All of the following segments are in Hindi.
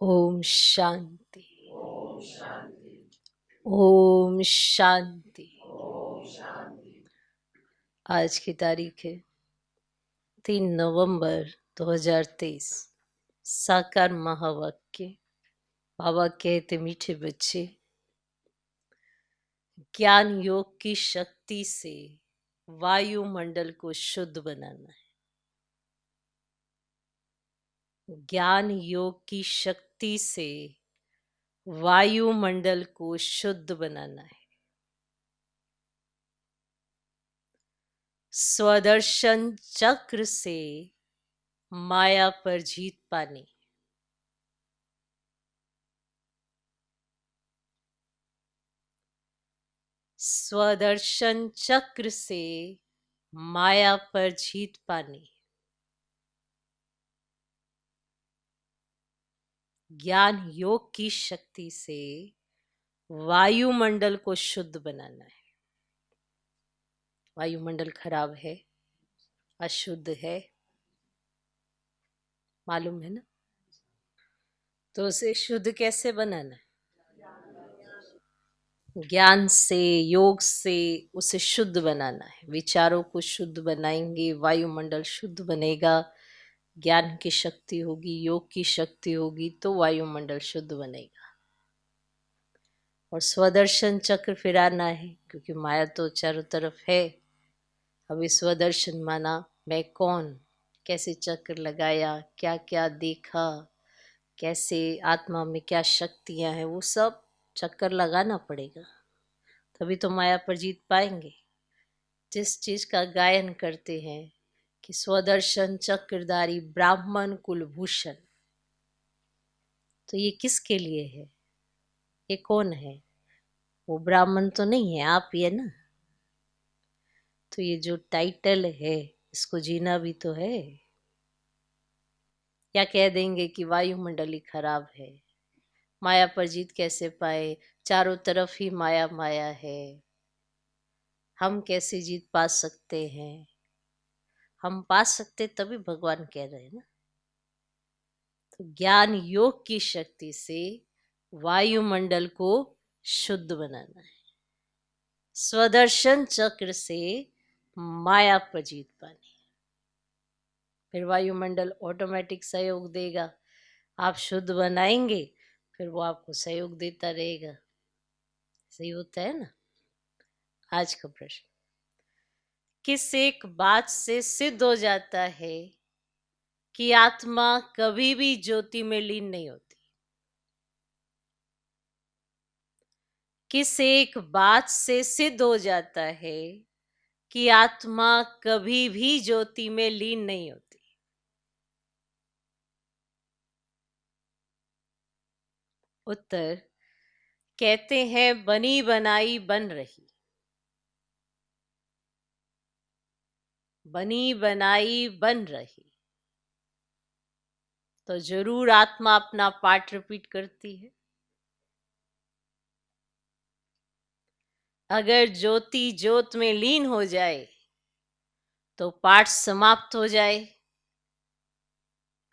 ओम शांति। ओम शांति। आज की तारीख है 3 नवंबर 2023। साकार महावाक्य। बाबा कहते मीठे बच्चे, ज्ञान योग की शक्ति से वायुमंडल को शुद्ध बनाना है। ज्ञान योग की शक्ति से वायुमंडल को शुद्ध बनाना है। स्वदर्शन चक्र से माया पर जीत पानी। स्वदर्शन चक्र से माया पर जीत पानी। ज्ञान योग की शक्ति से वायुमंडल को शुद्ध बनाना है। वायुमंडल खराब है, अशुद्ध है, मालूम है ना? तो उसे शुद्ध कैसे बनाना है? ज्ञान से, योग से उसे शुद्ध बनाना है। विचारों को शुद्ध बनाएंगे, वायुमंडल शुद्ध बनेगा। ज्ञान की शक्ति होगी, योग की शक्ति होगी तो वायुमंडल शुद्ध बनेगा। और स्वदर्शन चक्र फिराना है, क्योंकि माया तो चारों तरफ है। अभी स्वदर्शन माना मैं कौन, कैसे चक्र लगाया, क्या क्या देखा, कैसे आत्मा में क्या शक्तियां हैं, वो सब चक्कर लगाना पड़ेगा, तभी तो माया पर जीत पाएंगे। जिस चीज का गायन करते हैं कि स्वदर्शन चक्रधारी ब्राह्मण कुलभूषण, तो ये किसके लिए है? ये कौन है? वो ब्राह्मण तो नहीं है, आप ही है ना। तो ये जो टाइटल है, इसको जीना भी तो है। या कह देंगे कि वायुमंडल ही खराब है, माया पर जीत कैसे पाए, चारों तरफ ही माया माया है, हम कैसे जीत पा सकते हैं? हम पा सकते तभी भगवान कह रहे हैं ना। तो ज्ञान योग की शक्ति से वायुमंडल को शुद्ध बनाना है। स्वदर्शन चक्र से माया पर जीत पानी। फिर वायुमंडल ऑटोमेटिक सहयोग देगा। आप शुद्ध बनाएंगे, फिर वो आपको सहयोग देता रहेगा। सही होता है ना। आज का प्रश्न, किस एक बात से सिद्ध हो जाता है कि आत्मा कभी भी ज्योति में लीन नहीं होती? किस एक बात से सिद्ध हो जाता है कि आत्मा कभी भी ज्योति में लीन नहीं होती? उत्तर, कहते हैं बनी बनाई बन रही। बनी बनाई बन रही तो जरूर आत्मा अपना पाठ रिपीट करती है। अगर ज्योति ज्योत में लीन हो जाए तो पाठ समाप्त हो जाए,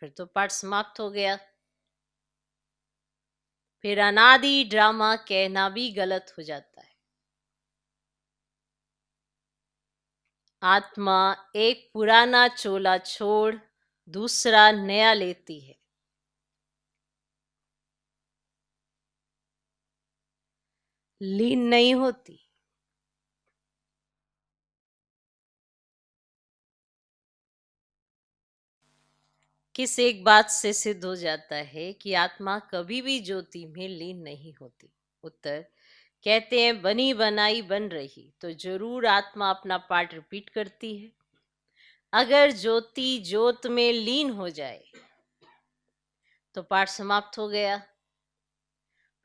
फिर तो पाठ समाप्त हो गया। फिर अनादि ड्रामा कहना भी गलत हो जाता है। आत्मा एक पुराना चोला छोड़ दूसरा नया लेती है। लीन नहीं होती। किस एक बात से सिद्ध हो जाता है कि आत्मा कभी भी ज्योति में लीन नहीं होती? उत्तर, कहते हैं बनी बनाई बन रही तो जरूर आत्मा अपना पाठ रिपीट करती है। अगर ज्योति ज्योत में लीन हो जाए तो पाठ समाप्त हो गया।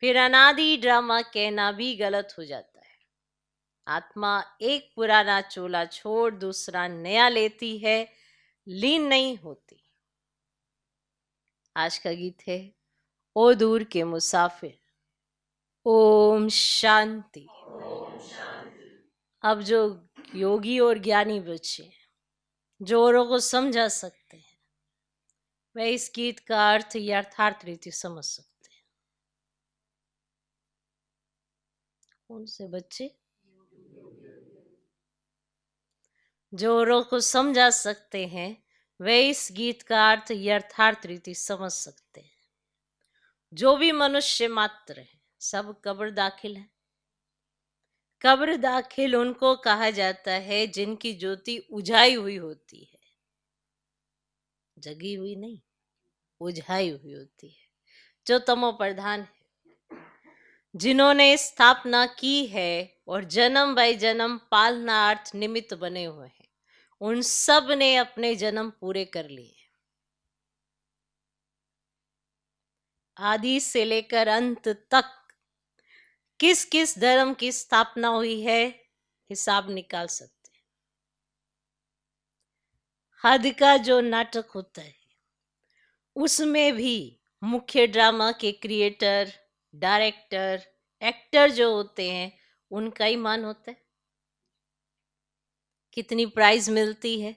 फिर अनादि ड्रामा कहना भी गलत हो जाता है। आत्मा एक पुराना चोला छोड़ दूसरा नया लेती है, लीन नहीं होती। आज का गीत है ओ दूर के मुसाफिर। ओम शांति। अब जो योगी और ज्ञानी बच्चे जो औरों को समझा सकते हैं, वह इस गीत का अर्थ यथार्थ रीति समझ सकते हैं। कौन से बच्चे? जो औरों को समझा सकते हैं वे इस गीत का अर्थ यथार्थ रीति समझ सकते हैं। जो भी मनुष्य मात्र है सब कब्र दाखिल है। कब्र दाखिल उनको कहा जाता है जिनकी ज्योति उझाई हुई होती है, जगी हुई नहीं, उझाई हुई होती है, जो तमो प्रधान है, जिन्होंने स्थापना की है और जन्म बाय जन्म पालनार्थ निमित्त बने हुए हैं, उन सब ने अपने जन्म पूरे कर लिए। आदि से लेकर अंत तक किस किस धर्म की स्थापना हुई है हिसाब निकाल सकते हैं। हद का जो नाटक होता है उसमें भी मुख्य ड्रामा के क्रिएटर, डायरेक्टर, एक्टर जो होते हैं उनका ही मान होता है। कितनी प्राइज मिलती है,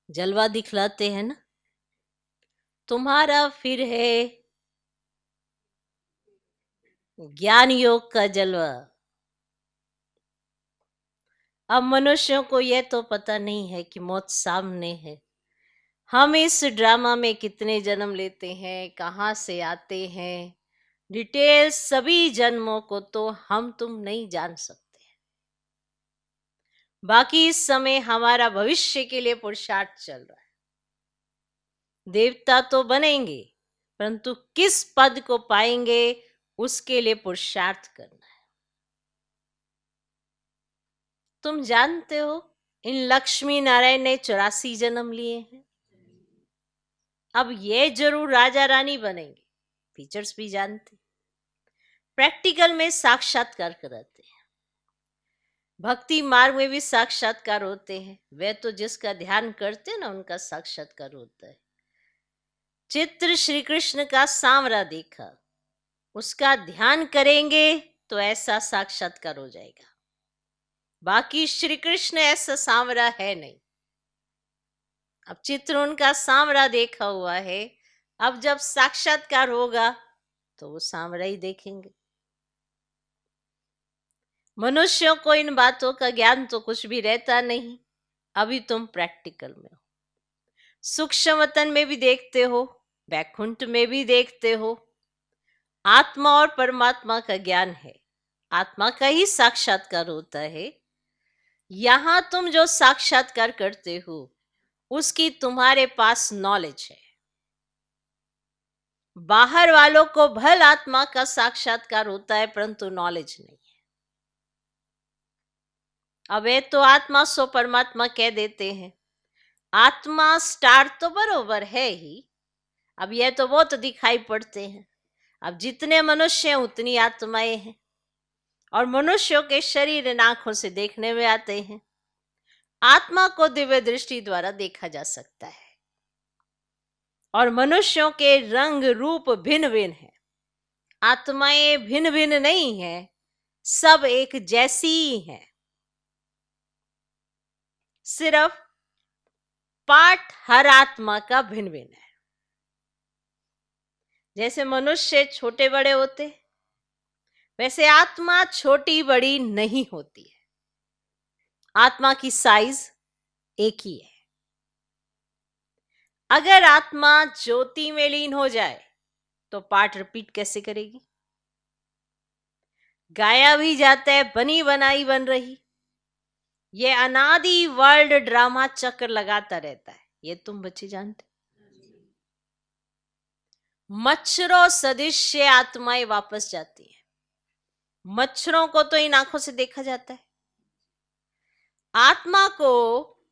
जलवा दिखलाते हैं ना। तुम्हारा फिर है ज्ञान योग का जलवा। अब मनुष्यों को यह तो पता नहीं है कि मौत सामने है। हम इस ड्रामा में कितने जन्म लेते हैं, कहाँ से आते हैं, डिटेल सभी जन्मों को तो हम तुम नहीं जान सकते। बाकी इस समय हमारा भविष्य के लिए पुरुषार्थ चल रहा है। देवता तो बनेंगे परंतु किस पद को पाएंगे उसके लिए पुरुषार्थ करना है। तुम जानते हो इन लक्ष्मी नारायण ने 84 जन्म लिए हैं। अब ये जरूर राजा रानी बनेंगे, फीचर्स भी जानते, प्रैक्टिकल में साक्षात्कार कराते हैं। भक्ति मार्ग में भी साक्षात्कार होते हैं। वे तो जिसका ध्यान करते हैं ना उनका साक्षात्कार होता है। चित्र श्री कृष्ण का सांवरा देखा, उसका ध्यान करेंगे तो ऐसा साक्षात्कार हो जाएगा। बाकी श्री कृष्ण ऐसा सांवरा है नहीं। अब चित्र उनका सांवरा देखा हुआ है, अब जब साक्षात्कार होगा तो वो सांवरा ही देखेंगे। मनुष्यों को इन बातों का ज्ञान तो कुछ भी रहता नहीं। अभी तुम प्रैक्टिकल में हो, सूक्ष्म वतन में भी देखते हो, वैकुंठ में भी देखते हो। आत्मा और परमात्मा का ज्ञान है, आत्मा का ही साक्षात्कार होता है। यहां तुम जो साक्षात्कार करते हो उसकी तुम्हारे पास नॉलेज है। बाहर वालों को भल आत्मा का साक्षात्कार होता है परंतु नॉलेज नहीं है। अब ये तो आत्मा सो परमात्मा कह देते हैं। आत्मा स्टार तो बरोबर है ही, अब यह तो बहुत दिखाई पड़ते हैं। अब जितने मनुष्य हैं उतनी आत्माएं हैं और मनुष्यों के शरीर इन आंखों से देखने में आते हैं। आत्मा को दिव्य दृष्टि द्वारा देखा जा सकता है और मनुष्यों के रंग रूप भिन्न भिन्न है। आत्माएं भिन्न भिन्न नहीं है, सब एक जैसी ही है। सिर्फ पाठ हर आत्मा का भिन्न भिन्न है। जैसे मनुष्य छोटे बड़े होते वैसे आत्मा छोटी बड़ी नहीं होती है। आत्मा की साइज एक ही है। अगर आत्मा ज्योति में लीन हो जाए तो पाठ रिपीट कैसे करेगी? गाया भी जाता है, बनी बनाई बन रही। ये अनादि वर्ल्ड ड्रामा चक्र लगाता रहता है, ये तुम बच्चे जानते। मच्छरों सदृश आत्माएं वापस जाती है। मच्छरों को तो इन आंखों से देखा जाता है, आत्मा को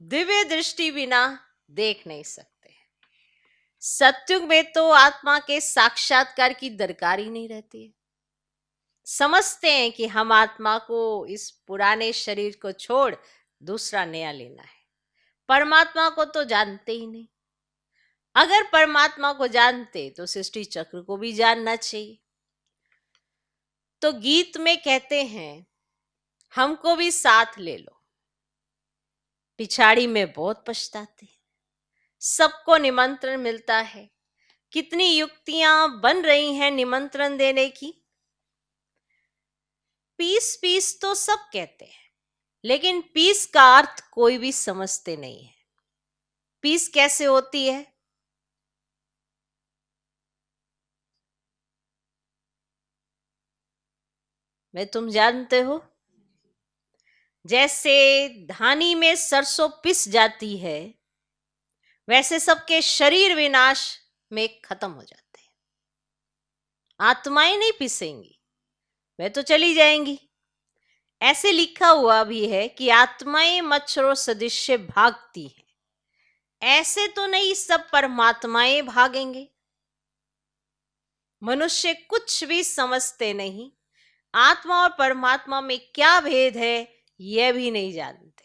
दिव्य दृष्टि बिना देख नहीं सकते। सत्युग में तो आत्मा के साक्षात्कार की दरकार ही नहीं रहती है। समझते हैं कि हम आत्मा को इस पुराने शरीर को छोड़ दूसरा नया लेना है। परमात्मा को तो जानते ही नहीं। अगर परमात्मा को जानते तो सृष्टि चक्र को भी जानना चाहिए। तो गीत में कहते हैं हमको भी साथ ले लो, पिछाड़ी में बहुत पछताते हैं। सबको निमंत्रण मिलता है। कितनी युक्तियां बन रही हैं निमंत्रण देने की। पीस पीस तो सब कहते हैं, लेकिन पीस का अर्थ कोई भी समझते नहीं है। पीस कैसे होती है? मैं तुम जानते हो, जैसे धानी में सरसों पिस जाती है, वैसे सबके शरीर विनाश में खत्म हो जाते हैं। आत्माएं नहीं पिसेंगी, वे तो चली जाएंगी। ऐसे लिखा हुआ भी है कि आत्माएं मच्छरों सदृश भागती हैं। ऐसे तो नहीं सब परमात्माएं भागेंगे। मनुष्य कुछ भी समझते नहीं, आत्मा और परमात्मा में क्या भेद है यह भी नहीं जानते।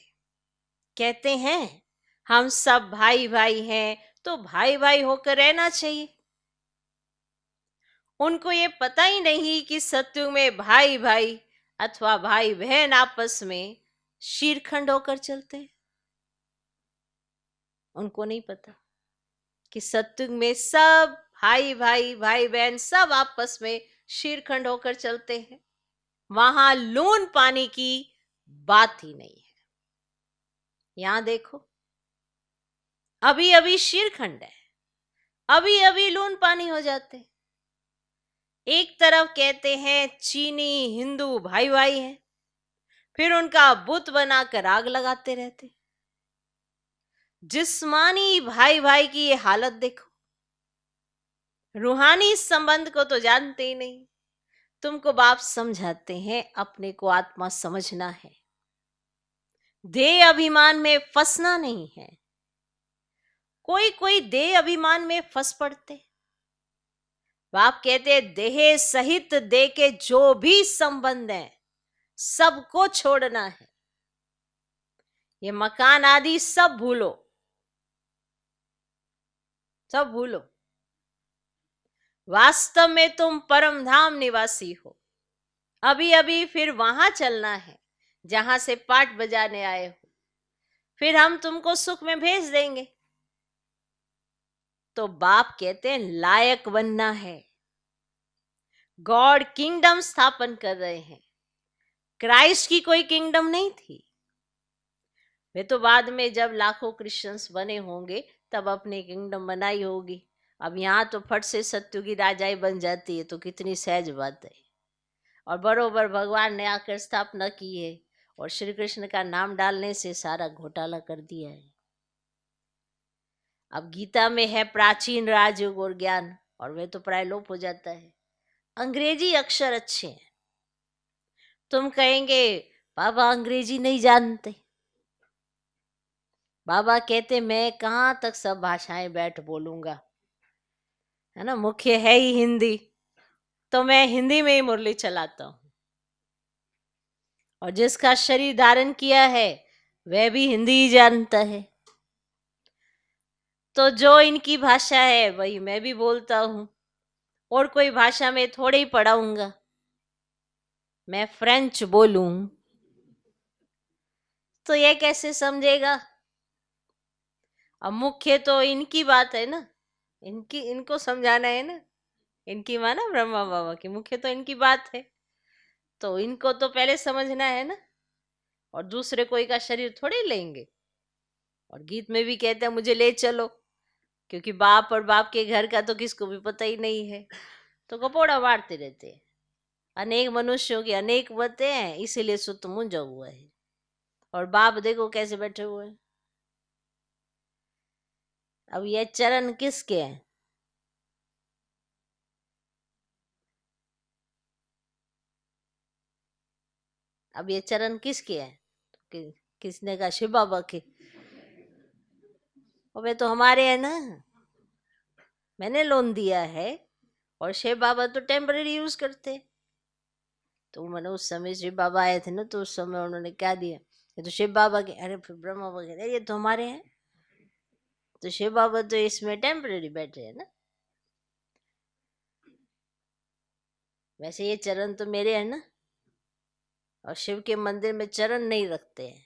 कहते हैं हम सब भाई भाई हैं, तो भाई भाई होकर रहना चाहिए। उनको ये पता ही नहीं कि सत्युग में भाई भाई अथवा भाई बहन आपस में शीरखंड होकर चलते हैं। उनको नहीं पता कि सत्युग में सब भाई भाई भाई बहन सब आपस में शीरखंड होकर चलते हैं। वहां लून पानी की बात ही नहीं है। यहां देखो, अभी अभी शीरखंड है, अभी अभी लून पानी हो जाते। एक तरफ कहते हैं चीनी हिंदू भाई भाई हैं, फिर उनका बुत बनाकर आग लगाते रहते। जिस्मानी भाई भाई की ये हालत देखो। रूहानी संबंध को तो जानते ही नहीं। तुमको बाप समझाते हैं अपने को आत्मा समझना है, देह अभिमान में फंसना नहीं है। कोई कोई देह अभिमान में फंस पड़ते। बाप कहते हैं देह सहित देह के जो भी संबंध है सबको छोड़ना है। ये मकान आदि सब भूलो, सब भूलो। वास्तव में तुम परम धाम निवासी हो। अभी अभी फिर वहां चलना है जहां से पाठ बजाने आए हो। फिर हम तुमको सुख में भेज देंगे। तो बाप कहते हैं लायक बनना है। गॉड किंगडम स्थापन कर रहे हैं। क्राइस्ट की कोई किंगडम नहीं थी। वे तो बाद में जब लाखों क्रिश्चियंस बने होंगे तब अपनी किंगडम बनाई होगी। अब यहाँ तो फट से सत्य की राजाई बन जाती है, तो कितनी सहज बात है। और बरोबर भगवान ने आकर स्थापना की है और श्री कृष्ण का नाम डालने से सारा घोटाला कर दिया है। अब गीता में है प्राचीन राजयोग और ज्ञान, और वह तो प्राय लोप हो जाता है। अंग्रेजी अक्षर अच्छे हैं। तुम कहेंगे बाबा अंग्रेजी नहीं जानते। बाबा कहते मैं कहाँ तक सब भाषाएं बैठ बोलूंगा, है ना, मुख्य है ही हिंदी, तो मैं हिंदी में ही मुरली चलाता हूँ। और जिसका शरीर धारण किया है वह भी हिंदी ही जानता है। तो जो इनकी भाषा है वही मैं भी बोलता हूँ, और कोई भाषा में थोड़े ही पढ़ाऊंगा। मैं फ्रेंच बोलूं तो ये कैसे समझेगा? अब मुख्य तो इनकी बात है ना, इनको समझाना है ना। इनकी माना ब्रह्मा बाबा की मुख्य तो इनकी बात है, तो इनको तो पहले समझना है ना। और दूसरे कोई का शरीर थोड़े ही लेंगे। और गीत में भी कहते हैं मुझे ले चलो, क्योंकि बाप और बाप के घर का तो किसको भी पता ही नहीं है, तो कपोड़ा मारते रहते हैं। अनेक मनुष्यों की अनेक बातें हैं, इसीलिए सुत मुंजा हुआ है। और बाप देखो कैसे बैठे हुए हैं। अब ये चरण किसके हैं? अब ये चरण किसके हैं? किसने कहा? शिव बाबा के। और वे तो हमारे हैं ना, मैंने लोन दिया है। और शिव बाबा तो टेम्पररी यूज करते हैं। तो मैंने उस समय शिव बाबा आए थे ना, तो उस समय उन्होंने क्या दिया, ये तो शिव बाबा के। अरे फिर ब्रह्मा बाबा कह रहे ये तो हमारे हैं। तो शिव बाबा तो इसमें टेम्पररी बैठे हैं ना। वैसे ये चरण तो मेरे हैं ना। और शिव के मंदिर में चरण नहीं रखते हैं,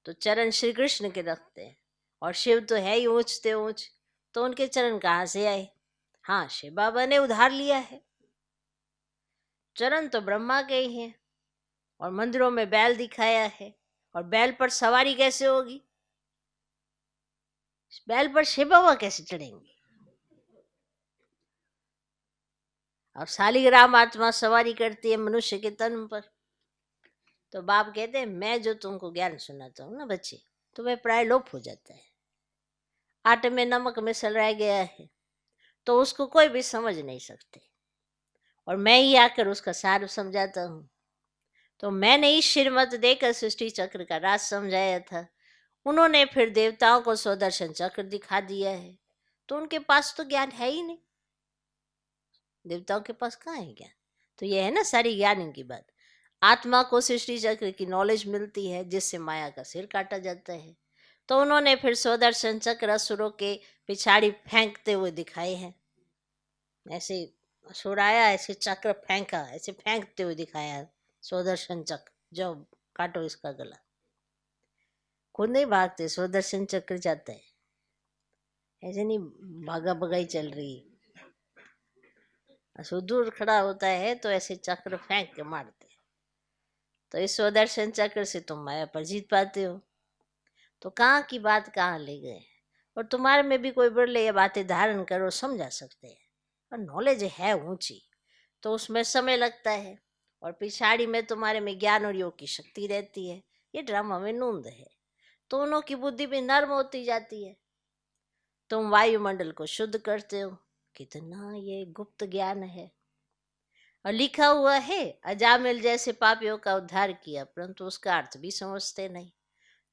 तो चरण श्री कृष्ण के रखते हैं। और शिव तो है ही ऊंचते ऊंच, तो उनके चरण कहाँ से आए? हाँ, शिव बाबा ने उधार लिया है। चरण तो ब्रह्मा के ही हैं, और मंदिरों में बैल दिखाया है, और बैल पर सवारी कैसे होगी? बैल पर शिव बाबा कैसे चढ़ेंगे? और शालिग्राम आत्मा सवारी करती है मनुष्य के तन पर। तो बाप कहते हैं मैं जो तुमको ज्ञान सुनाता हूँ ना बच्चे, तो वह प्राय लोप हो जाता है। आटे में नमक मिसल रह गया है तो उसको कोई भी समझ नहीं सकते, और मैं ही आकर उसका सार समझाता हूँ। तो मैंने ही श्रीमत देकर सृष्टि चक्र का राज समझाया था, उन्होंने फिर देवताओं को स्वदर्शन चक्र दिखा दिया है, तो उनके पास तो ज्ञान है ही नहीं। देवताओं के पास कहाँ है ज्ञान? तो ये है ना सारी ज्ञान इनकी बात। आत्मा को सृष्टि चक्र की नॉलेज मिलती है, जिससे माया का सिर काटा जाता है। तो उन्होंने फिर स्वदर्शन चक्र असुरों के पिछाड़ी फेंकते हुए दिखाए हैं। ऐसे असुर आया, ऐसे चक्र फेंका, ऐसे फेंकते हुए दिखाया स्वदर्शन चक्र, जो काटो इसका गला। खुद नहीं भागते, स्वदर्शन चक्र जाता है, ऐसे नहीं भागा भगाई चल रही। असुर दूर खड़ा होता है तो ऐसे चक्र फेंक के मारते। तो इस स्वदर्शन चक्र से तुम माया पर जीत पाते हो। तो कहाँ की बात कहाँ ले गए? और तुम्हारे में भी कोई बड़े ये बातें धारण करो, समझा सकते हैं, और नॉलेज है ऊंची, तो उसमें समय लगता है, और पिछाड़ी में तुम्हारे में ज्ञान और योग की शक्ति रहती है। ये ड्रामा में नूंद है, दोनों की बुद्धि भी नर्म होती जाती है। तुम वायुमंडल को शुद्ध करते हो, कितना ये गुप्त ज्ञान है। और लिखा हुआ है अजामिल जैसे पापियों का उद्धार किया, परंतु उसका अर्थ भी समझते नहीं।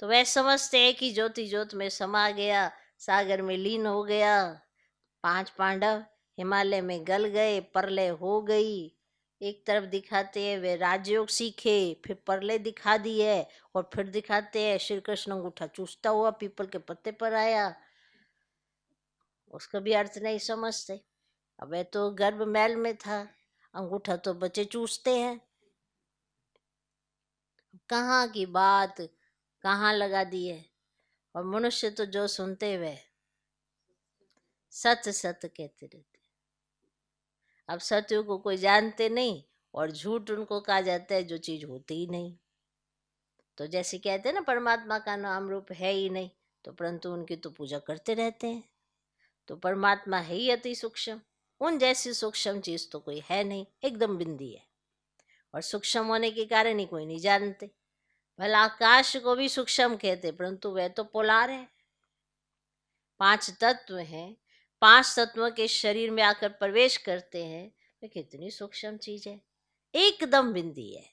तो वह समझते हैं कि ज्योति ज्योत में समा गया, सागर में लीन हो गया, 5 पांडव हिमालय में गल गए, प्रलय हो गई। एक तरफ दिखाते हैं वे राजयोग सीखे, फिर प्रलय दिखा दी है, और फिर दिखाते हैं श्री कृष्ण अंगूठा चूसता हुआ पीपल के पत्ते पर आया। उसका भी अर्थ नहीं समझते। अब वह तो गर्भ मैल में था, अंगूठा तो बच्चे चूसते हैं। कहाँ की बात कहाँ लगा दी है। और मनुष्य तो जो सुनते हुए सत्य सत्य कहते रहते। अब सत्य को कोई जानते नहीं, और झूठ उनको कहा जाता है जो चीज होती ही नहीं। तो जैसे कहते हैं ना परमात्मा का नाम रूप है ही नहीं, तो परंतु उनकी तो पूजा करते रहते हैं। तो परमात्मा है ही अति सूक्ष्म, उन जैसी सूक्ष्म चीज तो कोई है नहीं, एकदम बिंदी है। और सूक्ष्म होने के कारण ही कोई नहीं जानते। भला आकाश को भी सूक्ष्म कहते, परंतु वह तो पोलार है। 5 तत्व हैं, 5 तत्वों के शरीर में आकर प्रवेश करते हैं। वे कितनी सूक्ष्म चीज है, एकदम बिंदी है,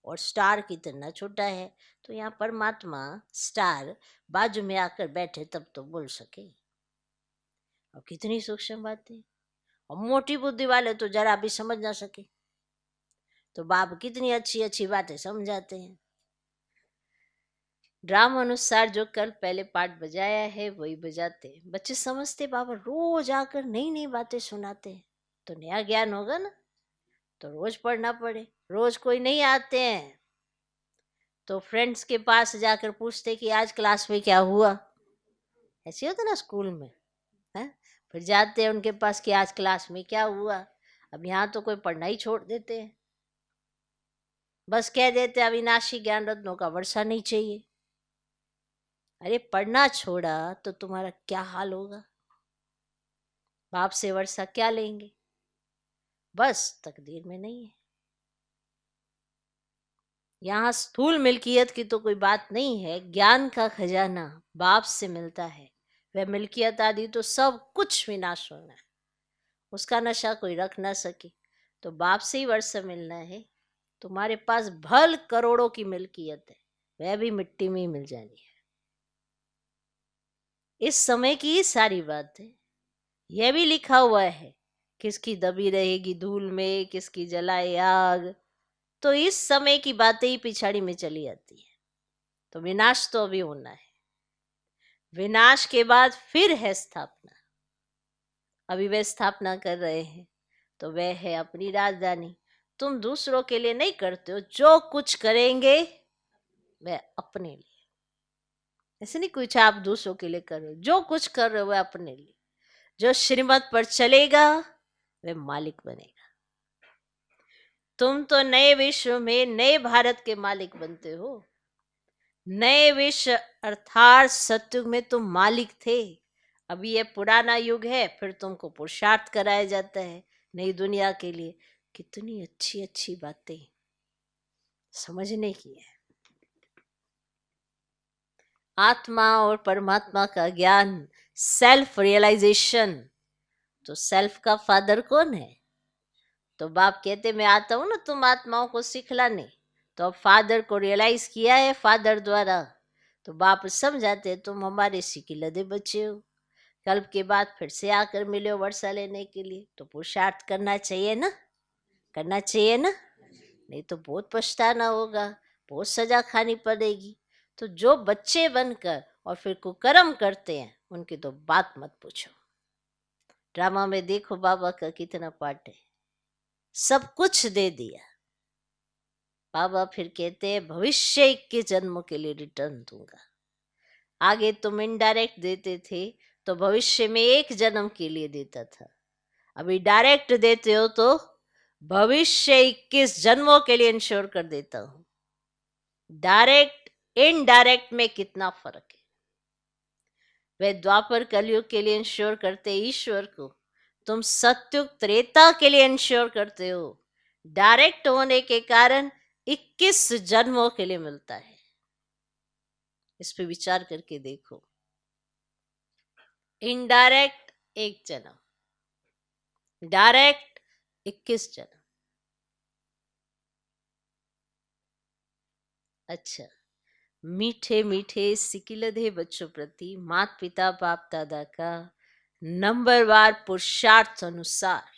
और स्टार कितना छोटा है। तो यहाँ परमात्मा स्टार बाजू में आकर बैठे तब तो बोल सके। और कितनी सूक्ष्म बातें, और मोटी बुद्धि वाले तो जरा भी समझ ना सके। तो बाप कितनी अच्छी अच्छी बातें समझाते हैं। ड्रामा अनुसार जो कल पहले पाठ बजाया है वही बजाते हैं। बच्चे समझते बाबा रोज आकर नई नई बातें सुनाते हैं, तो नया ज्ञान होगा ना, तो रोज पढ़ना पड़े। रोज कोई नहीं आते हैं तो फ्रेंड्स के पास जाकर पूछते कि आज क्लास में क्या हुआ। ऐसे होता ना स्कूल में, है? फिर जाते हैं उनके पास कि आज क्लास में क्या हुआ। अब यहाँ तो कोई पढ़ना ही छोड़ देते हैं, बस कह देते अविनाशी ज्ञान रत्नों का वर्षा नहीं चाहिए। अरे पढ़ना छोड़ा तो तुम्हारा क्या हाल होगा? बाप से वर्षा क्या लेंगे? बस तकदीर में नहीं है। यहाँ स्थूल मिल्कियत की तो कोई बात नहीं है, ज्ञान का खजाना बाप से मिलता है। वह मिल्कियत आदि तो सब कुछ विनाश होना है, उसका नशा कोई रख ना सके। तो बाप से ही वर्षा मिलना है। तुम्हारे पास भल करोड़ों की मिल्कियत है, वह भी मिट्टी में ही मिल जानी है। इस समय की ही सारी बात है। यह भी लिखा हुआ है किसकी दबी रहेगी धूल में, किसकी जलाए आग। तो इस समय की बातें ही पिछाड़ी में चली आती है। तो विनाश तो अभी होना है, विनाश के बाद फिर है स्थापना। अभी वे स्थापना कर रहे हैं, तो वह है अपनी राजधानी। तुम दूसरों के लिए नहीं करते हो, जो कुछ करेंगे वह अपने लिए। ऐसे नहीं कुछ आप दूसरों के लिए कर रहे हो, जो कुछ कर रहे हो वह अपने लिए। जो श्रीमत पर चलेगा वह मालिक बनेगा। तुम तो नए विश्व में नए भारत के मालिक बनते हो। नए विश्व अर्थात सतयुग में तुम मालिक थे। अभी ये पुराना युग है, फिर तुमको पुरुषार्थ कराया जाता है नई दुनिया के लिए। कितनी अच्छी अच्छी बातें समझने की है। आत्मा और परमात्मा का ज्ञान, सेल्फ रियलाइजेशन। तो सेल्फ का फादर कौन है? तो बाप कहते मैं आता हूं ना तुम आत्माओं को सिखलाने। तो अब फादर को रियलाइज किया है फादर द्वारा, तो बाप समझाते तुम हमारे सिकिलदे बच्चे हो। कल के बाद फिर से आकर मिले हो वर्षा लेने के लिए, तो पुरुषार्थ करना चाहिए ना, करना चाहिए ना। नहीं तो बहुत पछताना होगा, बहुत सजा खानी पड़ेगी। तो जो बच्चे बनकर और फिर कुकर्म करते हैं उनकी तो बात मत पूछो। ड्रामा में देखो बाबा का कितना पार्ट है, सब कुछ दे दिया। बाबा फिर कहते हैं भविष्य के जन्मों के लिए रिटर्न दूंगा। आगे तुम इनडायरेक्ट देते थे तो भविष्य में एक जन्म के लिए देता था, अभी डायरेक्ट देते हो तो भविष्य 21 जन्मों के लिए इंश्योर कर देता हूं। डायरेक्ट इनडायरेक्ट में कितना फर्क है। वे द्वापर कलयुग के लिए इंश्योर करते ईश्वर को, तुम सत्युग त्रेता के लिए इंश्योर करते हो। डायरेक्ट होने के कारण 21 जन्मों के लिए मिलता है। इस पे विचार करके देखो। इनडायरेक्ट एक जन्म, डायरेक्ट 21 जन्म। अच्छा, मीठे मीठे सिकिलधे बच्चों प्रति माता पिता बाप दादा का नंबरवार पुरुषार्थ अनुसार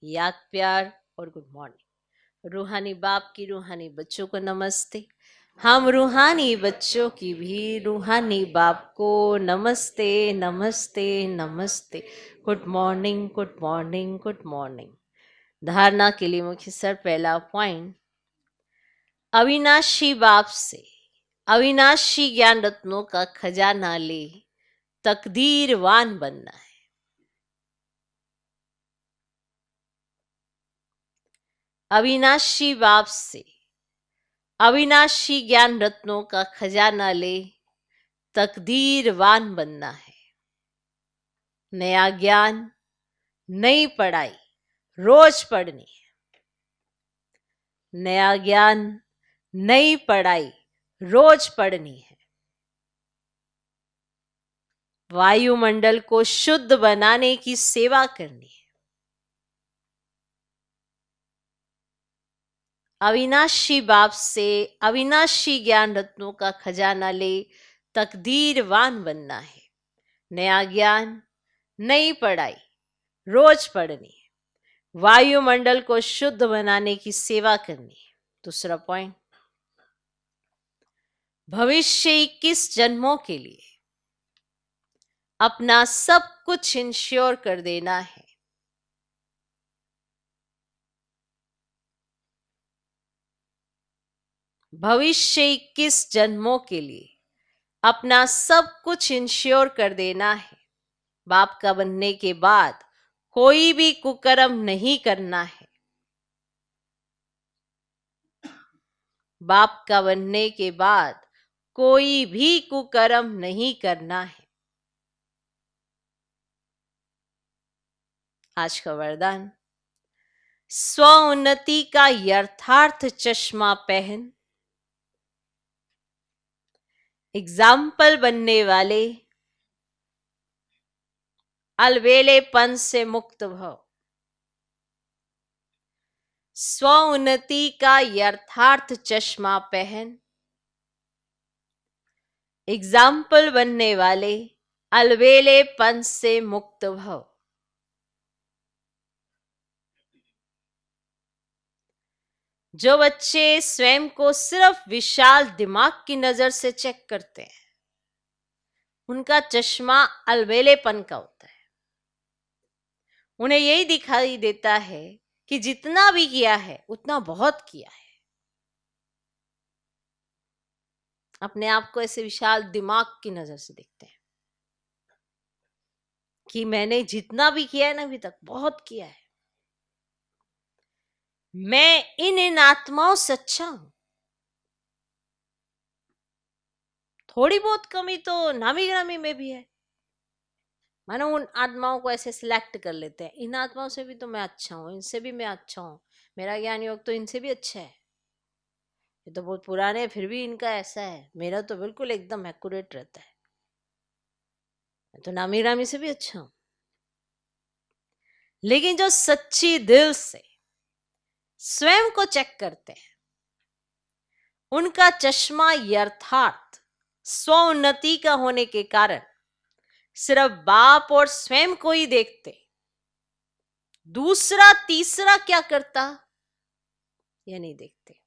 याद प्यार और गुड मॉर्निंग। रूहानी बाप की रूहानी बच्चों को नमस्ते। हम रूहानी बच्चों की भी रूहानी बाप को नमस्ते नमस्ते नमस्ते। Good morning good morning good morning. धारणा के लिए मुख्य सर पहला पॉइंट, अविनाशी बाप से अविनाशी ज्ञान रत्नों का खजाना ले तकदीरवान बनना है। अविनाशी बाप से अविनाशी ज्ञान रत्नों का खजाना ले तकदीरवान बनना है। नया ज्ञान, नई पढ़ाई रोज पढ़नी है। नया ज्ञान, नई पढ़ाई रोज पढ़नी है। वायुमंडल को शुद्ध बनाने की सेवा करनी है। अविनाशी बाप से अविनाशी ज्ञान रत्नों का खजाना ले तकदीरवान बनना है। नया ज्ञान, नई पढ़ाई रोज पढ़नी है। वायुमंडल को शुद्ध बनाने की सेवा करनी है। दूसरा पॉइंट, भविष्य 21 जन्मों के लिए अपना सब कुछ इंश्योर कर देना है। भविष्य 21 जन्मों के लिए अपना सब कुछ इंश्योर कर देना है। बाप का बनने के बाद कोई भी कुकर्म नहीं करना है। बाप का बनने के बाद कोई भी कुकर्म नहीं करना है। आज का वरदान, स्व उन्नति का यथार्थ चश्मा पहन एग्जाम्पल बनने वाले अलवेलेपन से मुक्त भव। स्व उन्नति का यथार्थ चश्मा पहन एग्जाम्पल बनने वाले अलवेलेपन से मुक्त भव। जो बच्चे स्वयं को सिर्फ विशाल दिमाग की नजर से चेक करते हैं उनका चश्मा अलवेलेपन का होता है। उन्हें यही दिखाई देता है कि जितना भी किया है उतना बहुत किया है। अपने आप को ऐसे विशाल दिमाग की नजर से देखते हैं कि मैंने जितना भी किया है ना अभी तक बहुत किया है, मैं इन आत्माओं से अच्छा हूं। थोड़ी बहुत कमी तो नामी ग्रामी में भी है, मानो उन आत्माओं को ऐसे सिलेक्ट कर लेते हैं, इन आत्माओं से भी तो मैं अच्छा हूं, इनसे भी मैं अच्छा हूं, मेरा ज्ञान योग तो इनसे भी अच्छा है, ये तो बहुत पुराने हैं फिर भी इनका ऐसा है, मेरा तो बिल्कुल एकदम एक्यूरेट रहता है, मैं तो नामी ग्रामी से भी अच्छा हूं। लेकिन जो सच्ची दिल से स्वयं को चेक करते हैं, उनका चश्मा यथार्थ स्वोन्नति का होने के कारण सिर्फ बाप और स्वयं को ही देखते, दूसरा तीसरा क्या करता यह नहीं देखते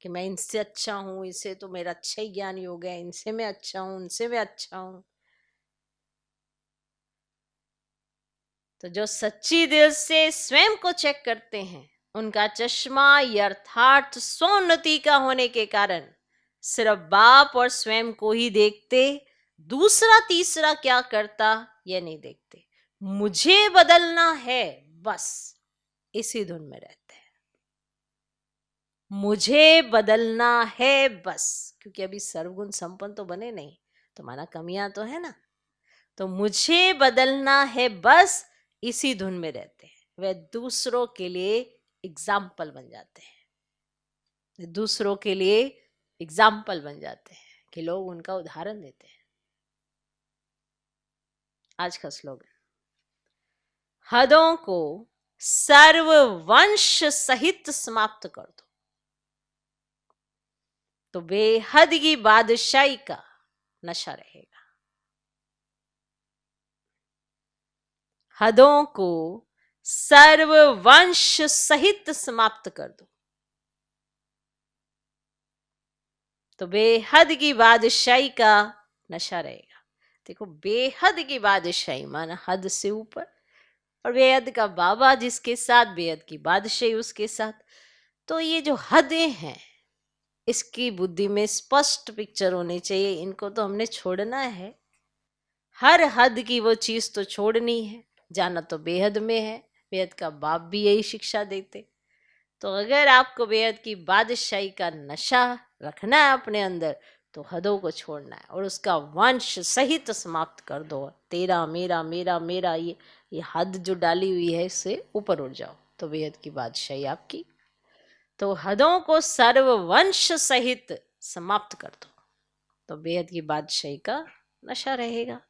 कि मैं इनसे अच्छा हूं, इसे तो मेरा अच्छा ही ज्ञान योग है, इनसे मैं अच्छा हूं, उनसे मैं अच्छा हूं। तो जो सच्ची दिल से स्वयं को चेक करते हैं, उनका चश्मा यथार्थ स्वोन्नति का होने के कारण सिर्फ बाप और स्वयं को ही देखते, दूसरा तीसरा क्या करता ये नहीं देखते। मुझे बदलना है बस, इसी धुन में रहते हैं। मुझे बदलना है बस, क्योंकि अभी सर्वगुण संपन्न तो बने नहीं, तो माना कमियां तो है ना, तो मुझे बदलना है बस, इसी धुन में रहते हैं। वे दूसरों के लिए एग्जाम्पल बन जाते हैं, दूसरों के लिए एग्जाम्पल बन जाते हैं कि लोग उनका उदाहरण देते हैं। आज का स्लोगन, हदों को सर्ववंश सहित समाप्त कर दो तो बेहद की बादशाही का नशा रहेगा। हदों को सर्ववंश सहित समाप्त कर दो तो बेहद की बादशाही का नशा रहेगा। देखो, बेहद की बादशाही माना हद से ऊपर, और बेहद का बाबा जिसके साथ, बेहद की बादशाही उसके साथ। तो ये जो हदें हैं, इसकी बुद्धि में स्पष्ट पिक्चर होनी चाहिए, इनको तो हमने छोड़ना है। हर हद की वो चीज तो छोड़नी है, जाना तो बेहद में है। बेहद का बाप भी यही शिक्षा देते। तो अगर आपको बेहद की बादशाही का नशा रखना है अपने अंदर, तो हदों को छोड़ना है और उसका वंश सहित समाप्त कर दो। तेरा मेरा मेरा मेरा, ये हद जो डाली हुई है, इससे ऊपर उठ जाओ तो बेहद की बादशाही आपकी। तो हदों को सर्ववंश सहित समाप्त कर दो तो बेहद की बादशाही का नशा रहेगा।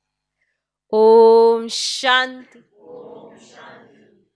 ओम शांति।